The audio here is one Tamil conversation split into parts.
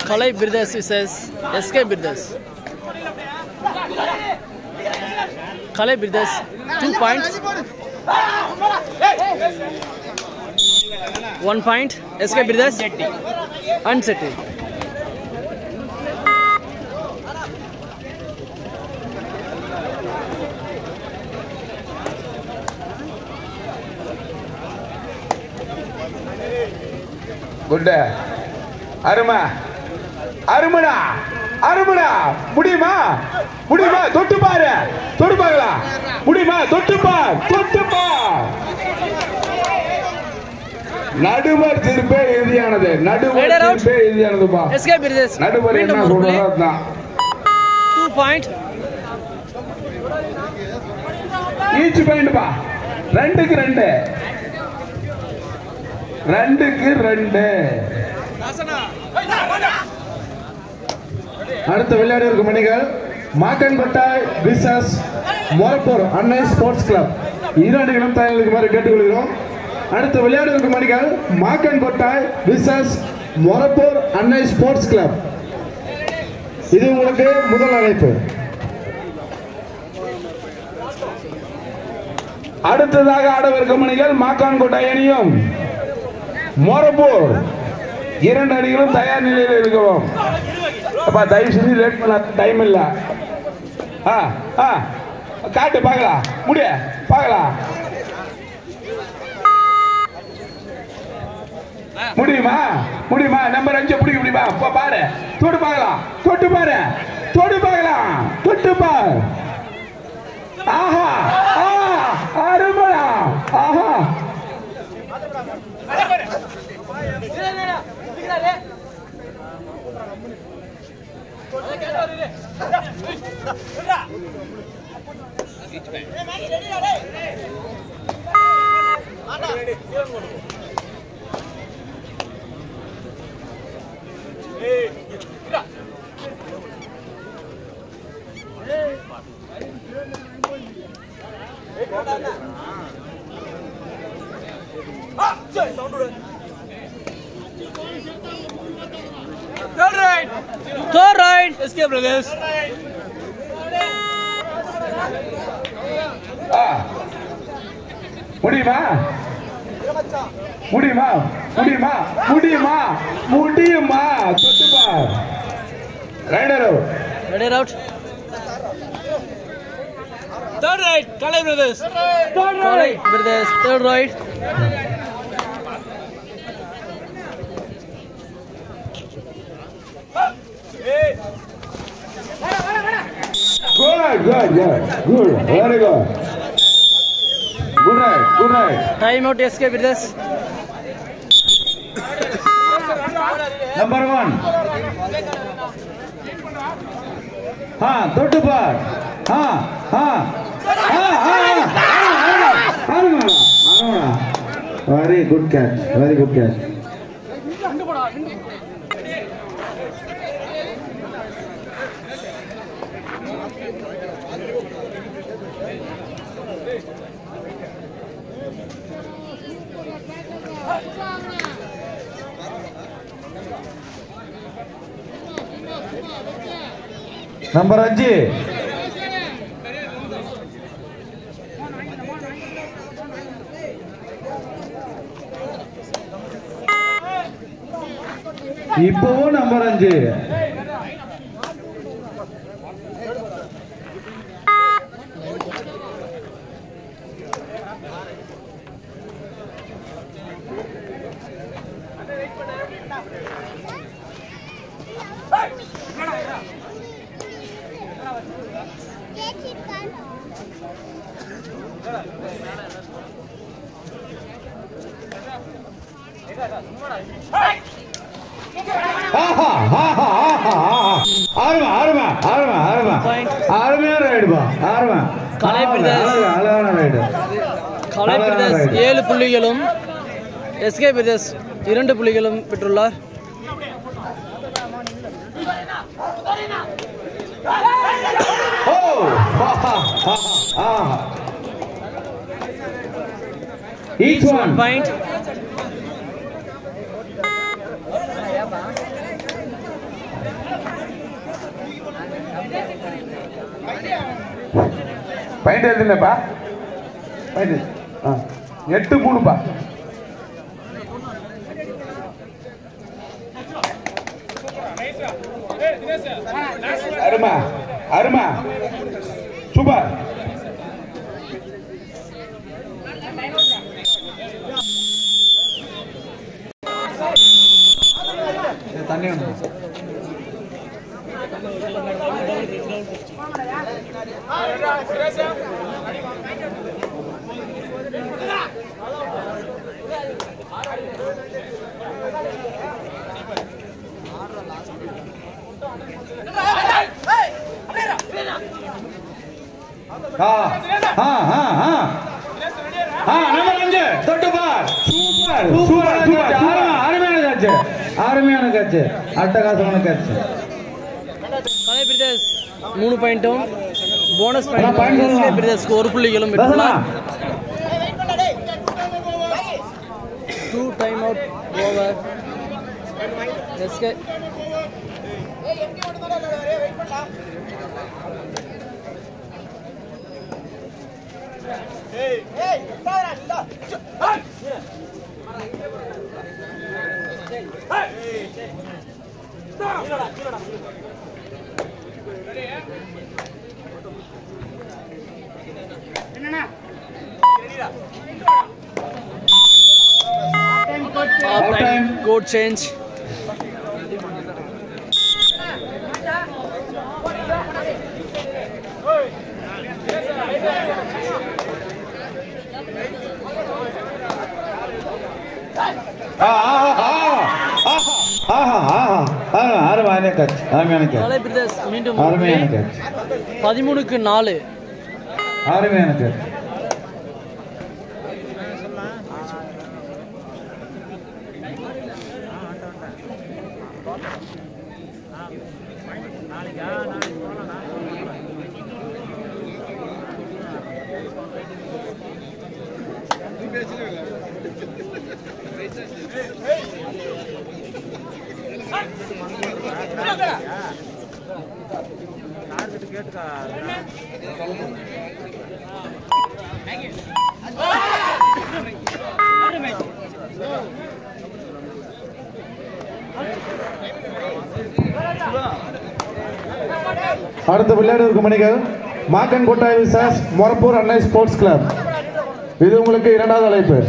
Kalai Birdas says SK Birdas. Kalai Birdas 2 points. 1 point. SK Birdas unsettled. Good. Aruma. முடியுமா தொட்டு பாரு தொட்டு பாக்கலாம் முடியுமா தொட்டு பார் நடுவர் தீர்ப்பே இறுதியானது பா எஸ்கே பிரிதேஸ் நடுவர் என்ன சொல்றாரோ அதான் 2 பாயிண்ட் ஈச் பாயிண்ட் பா 2க்கு 2 அடுத்த விளையாடுவதற்கு மணிகள் மாக்கன்பட்டாய் versus Morappur Annai sports club ஈராண்டுகளும் தயாரிக்குமாறு கேட்டுக்கொள்கிறோம். அடுத்த விளையாடுவதற்கு மணிகள் மாக்கன்பட்டாய் versus Morappur Annai sports club. இது உங்களுக்கு முதல் அழைப்பு. அடுத்ததாக ஆடவிருக்கும் மணிகள் மாக்கான்கோட்டை அணியும் மொரப்பூர் 2 அணிகளும் தயார் நிலையில் இருக்கிறோம். அப்பா தயவு செஞ்சு லேட் பண்ண டைம் இல்ல. காட்டு பார்க்கலாம் பார்க்கலாம் முடியுமா நம்பர் 5 பிடிக்க முடியுமா பாரு தொட்டு பாரு ஆஹா அருமடா ஆஹா Third right. SK Brothers. முடியுமா தொட்டு பார். Raider out. Third right. Kalai Brothers. Third right. Good. Very good. Good night. Time out SK Brothers. Number 1. தொட்டு பார். Very good catch. Number 5. இப்போவும் நம்பர் 5. Kalai Brothers 7 புள்ளிகளும் SK Brothers 2 புள்ளிகளும் பெற்றுள்ளார். Each one point. பாயிண்ட் எழுதுனப்பா பாயிண்ட் 8-3பா. அருமா அருமா சூப்பர். தண்ணி ஒன்று அருமையான காட்சி, அட்டகாசமான காட்சி. கலை பிரதேஷ் 3 பாயிண்ட்டும் போனஸ் பாயிண்ட் பிரதேஷ்க்கு 1 புள்ளிகளும் பெற்றுள்ளார். 2 time out over. SK Code change. அருமையான காட்சி, அருமையான காட்சி. கலை பிரதேஷ் மீண்டும் அருமையான காட்சி. 13-4. அருமையான காட்சி. அடுத்த விளையாடுவதற்கு மணிகள் மாக்கன் கோட்டாய் visas Morappur Annai sports club. இது உங்களுக்கு 2வது அழைப்பு.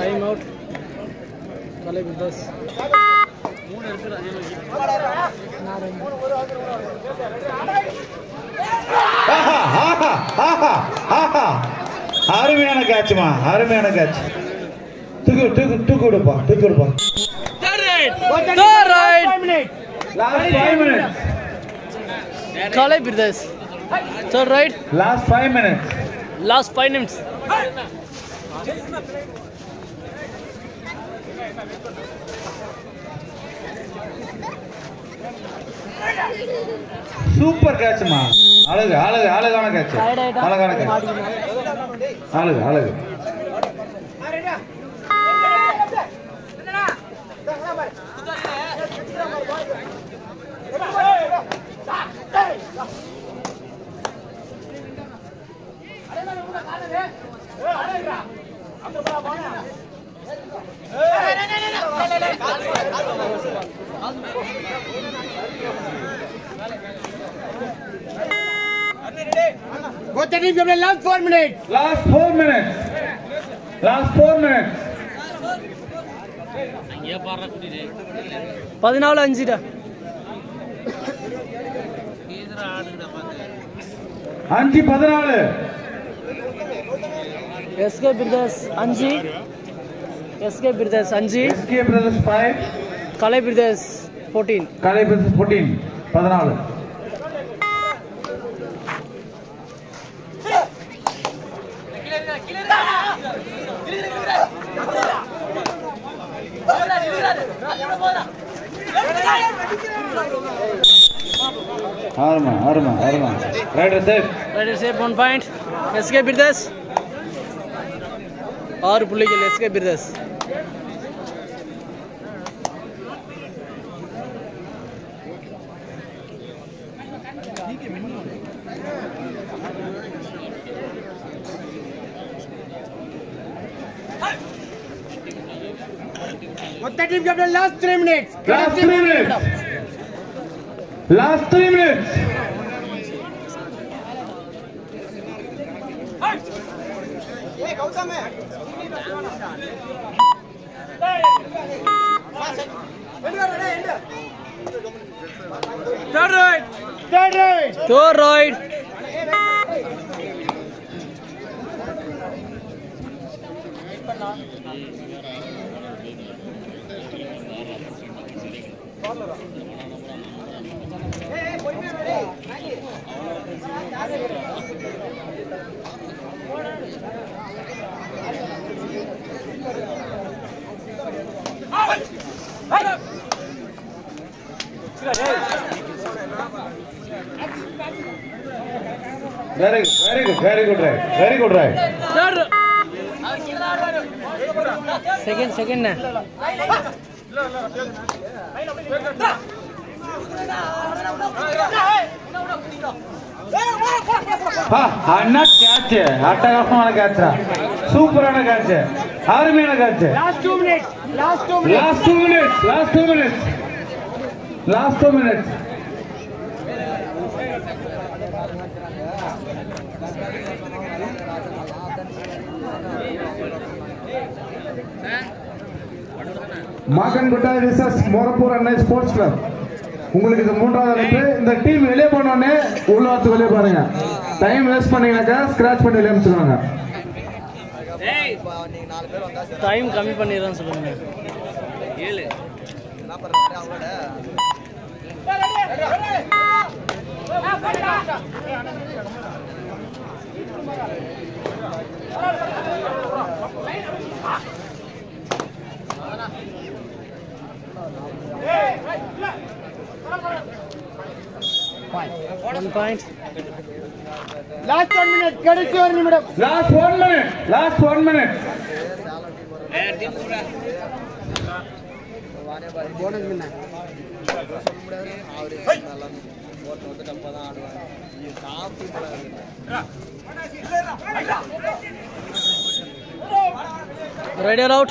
Time out. கலை பிரதேஷ் அருமையான காட்சிமா, அருமையான காட்சி. தூக்கு விடுப்பா. Kalai Pradesh third right. Last 5 minutes. Last 5 minutes. Super கேட்ச்மா. அழகான கேட்ச். அழகான கேட்ச். அழகு. Both the teams have last 4 minutes. Last 4 minutes. 14-5. 5-14. SK Brothers 5, SK Brothers 5, SK Brothers 5, Kalai Brothers 14. Kalai Brothers 14, 14. Arma. Rider safe 1 point. SK Brothers 6 புள்ளிகள் SK Brothers. What the team captain last 3 minutes. Last 3 minutes. Hey, Gautam. Third right. Very good right. Second. அண்ணா கேட்ச் அட்டகாசமான கேட்ச் சூப்பரான கேட்ச் அருமையான catch Last 2 minutes. Last 2 minutes. மாக்கன்குட்டா விசஸ் மொரப்பூர் அன்னை ஸ்போர்ட்ஸ் கிளப். உங்களுக்கு இது மூன்றாவது அழைப்பு. இந்த டீம் வெளியே போனோடனே உள்ள வந்து வெளியே பாருங்க. டைம் வேஸ்ட் பண்ணீங்கன்னாக்கா ஸ்கிராச் பண்ணி வெளியே அனுப்பிச்சிடுவாங்க. டைம் கம்மி பண்ணிடுறேன்னு சொல்லுங்க. 7 1 point. Last 1 minute. கடைசி 1 நிமிடம். Last 1 minute. Rider out.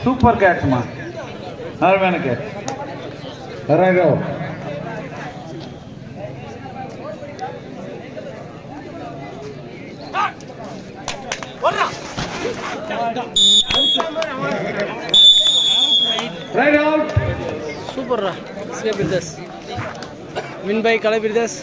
Super கேட்ச்மா, அருமையான catch. Right out. Right out. Super. SK Brothers win by Kalai Brothers.